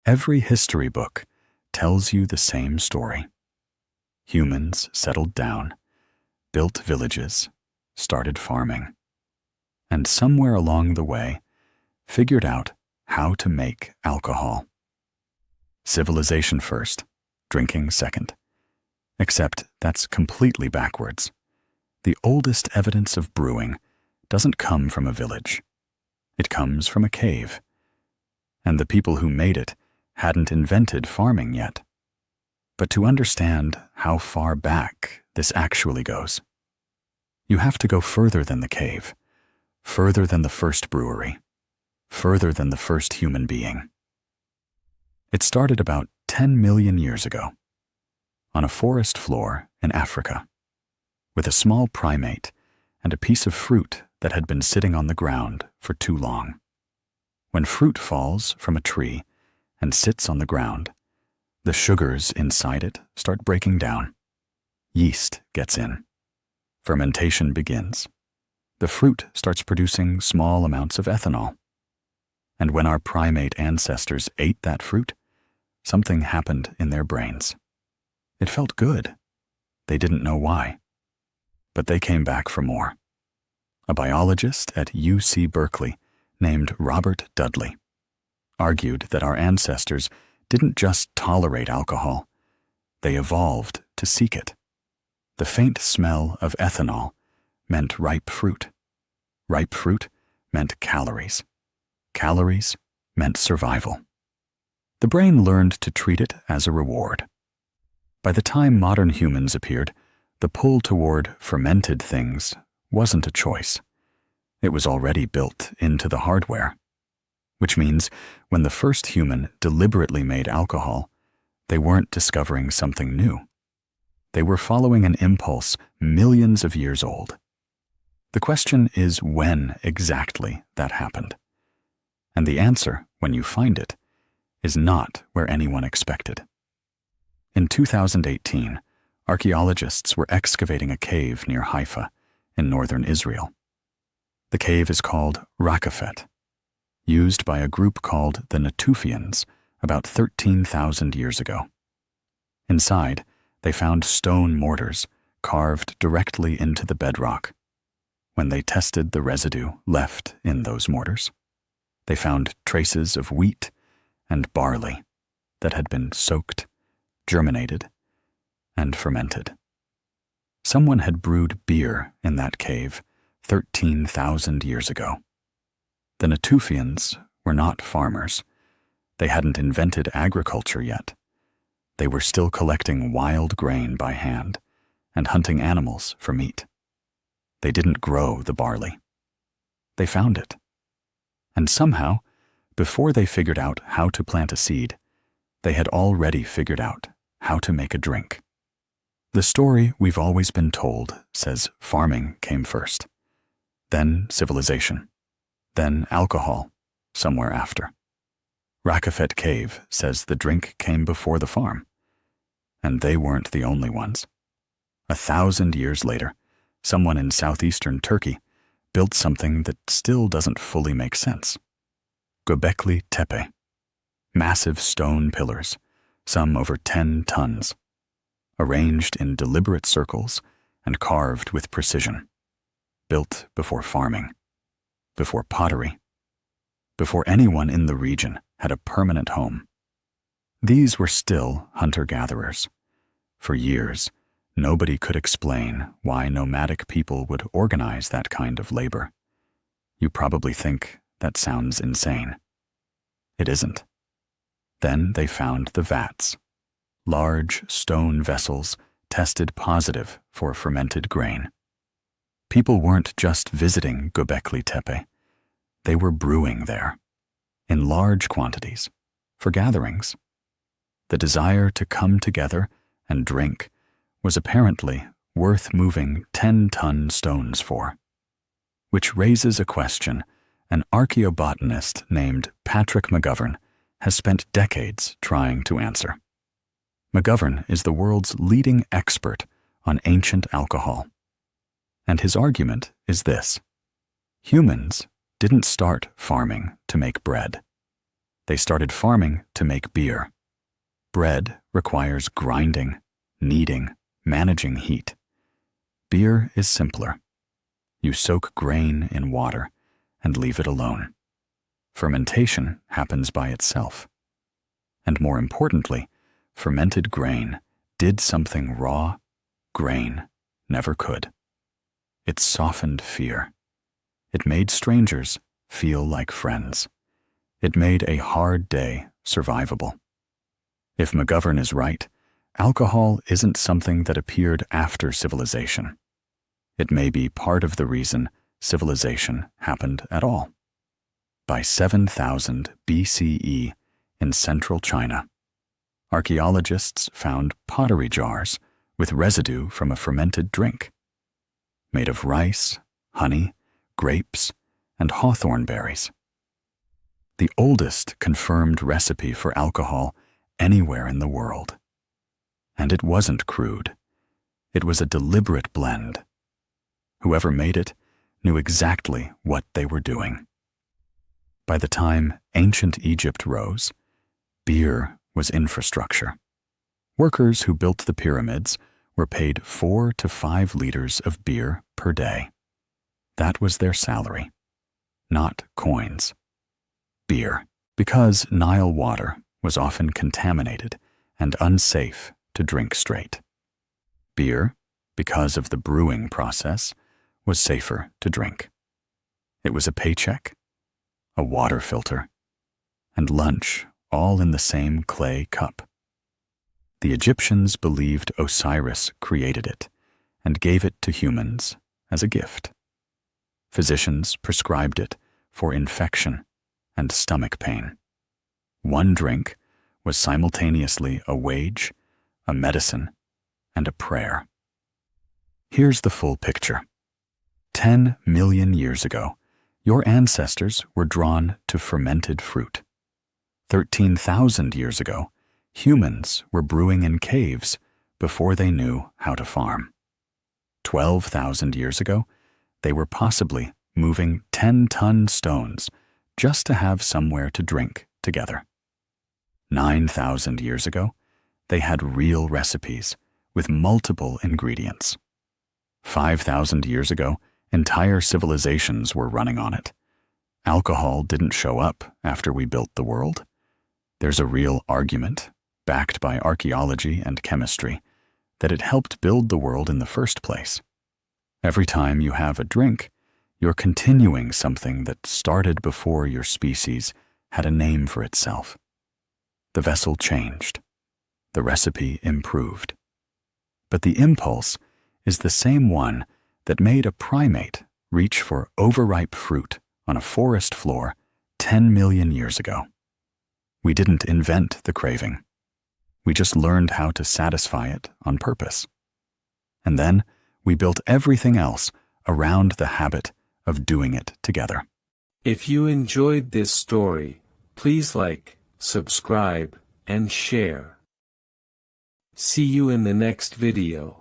Every history book tells you the same story. Humans settled down, built villages, started farming, and somewhere along the way figured out how to make alcohol. Civilization first, drinking second. Except that's completely backwards. The oldest evidence of brewing doesn't come from a village. It comes from a cave. And the people who made it hadn't invented farming yet. But to understand how far back this actually goes, you have to go further than the cave, further than the first brewery, further than the first human being. It started about 10 million years ago, on a forest floor in Africa, with a small primate and a piece of fruit that had been sitting on the ground for too long. When fruit falls from a tree and sits on the ground, the sugars inside it start breaking down. Yeast gets in. Fermentation begins. The fruit starts producing small amounts of ethanol. And when our primate ancestors ate that fruit, something happened in their brains. It felt good. They didn't know why. But they came back for more. A biologist at UC Berkeley named Robert Dudley argued that our ancestors didn't just tolerate alcohol, they evolved to seek it. The faint smell of ethanol meant ripe fruit. Ripe fruit meant calories. Calories meant survival. The brain learned to treat it as a reward. By the time modern humans appeared, the pull toward fermented things wasn't a choice. It was already built into the hardware. Which means when the first human deliberately made alcohol, they weren't discovering something new. They were following an impulse millions of years old. The question is when exactly that happened. And the answer, when you find it, is not where anyone expected. In 2018, archaeologists were excavating a cave near Haifa in northern Israel. The cave is called Raqefet, used by a group called the Natufians about 13,000 years ago. Inside, they found stone mortars carved directly into the bedrock. When they tested the residue left in those mortars, they found traces of wheat and barley that had been soaked, germinated, and fermented. Someone had brewed beer in that cave 13,000 years ago. The Natufians were not farmers. They hadn't invented agriculture yet. They were still collecting wild grain by hand and hunting animals for meat. They didn't grow the barley. They found it. And somehow, before they figured out how to plant a seed, they had already figured out how to make a drink. The story we've always been told says farming came first, then civilization, then alcohol, somewhere after. Raqefet Cave says the drink came before the farm. And they weren't the only ones. 1,000 years later, someone in southeastern Turkey built something that still doesn't fully make sense. Göbekli Tepe. Massive stone pillars, some over 10 tons, arranged in deliberate circles and carved with precision. Built before farming, before pottery, before anyone in the region had a permanent home. These were still hunter-gatherers. For years, nobody could explain why nomadic people would organize that kind of labor. You probably think that sounds insane. It isn't. Then they found the vats, large stone vessels tested positive for fermented grain. People weren't just visiting Göbekli Tepe. They were brewing there, in large quantities, for gatherings. The desire to come together and drink was apparently worth moving 10-ton stones for. Which raises a question an archaeobotanist named Patrick McGovern has spent decades trying to answer. McGovern is the world's leading expert on ancient alcohol. And his argument is this: humans didn't start farming to make bread. They started farming to make beer. Bread requires grinding, kneading, managing heat. Beer is simpler. You soak grain in water and leave it alone. Fermentation happens by itself. And more importantly, fermented grain did something raw grain never could. It softened fear. It made strangers feel like friends. It made a hard day survivable. If McGovern is right, alcohol isn't something that appeared after civilization. It may be part of the reason civilization happened at all. By 7000 BCE in central China, archaeologists found pottery jars with residue from a fermented drink, made of rice, honey, grapes, and hawthorn berries. The oldest confirmed recipe for alcohol anywhere in the world. And it wasn't crude. It was a deliberate blend. Whoever made it knew exactly what they were doing. By the time ancient Egypt rose, beer was infrastructure. Workers who built the pyramids were paid 4 to 5 liters of beer per day. That was their salary, not coins. Beer, because Nile water was often contaminated and unsafe to drink straight. Beer, because of the brewing process, was safer to drink. It was a paycheck, a water filter, and lunch all in the same clay cup. The Egyptians believed Osiris created it and gave it to humans as a gift. Physicians prescribed it for infection and stomach pain. One drink was simultaneously a wage, a medicine, and a prayer. Here's the full picture. 10 million years ago, your ancestors were drawn to fermented fruit. 13,000 years ago, humans were brewing in caves before they knew how to farm. 12,000 years ago, they were possibly moving 10-ton stones just to have somewhere to drink together. 9,000 years ago, they had real recipes with multiple ingredients. 5,000 years ago, entire civilizations were running on it. Alcohol didn't show up after we built the world. There's a real argument, backed by archaeology and chemistry, that it helped build the world in the first place. Every time you have a drink, you're continuing something that started before your species had a name for itself. The vessel changed. The recipe improved. But the impulse is the same one that made a primate reach for overripe fruit on a forest floor 10 million years ago. We didn't invent the craving. We just learned how to satisfy it on purpose. And then we built everything else around the habit of doing it together. If you enjoyed this story, please like, subscribe, and share. See you in the next video.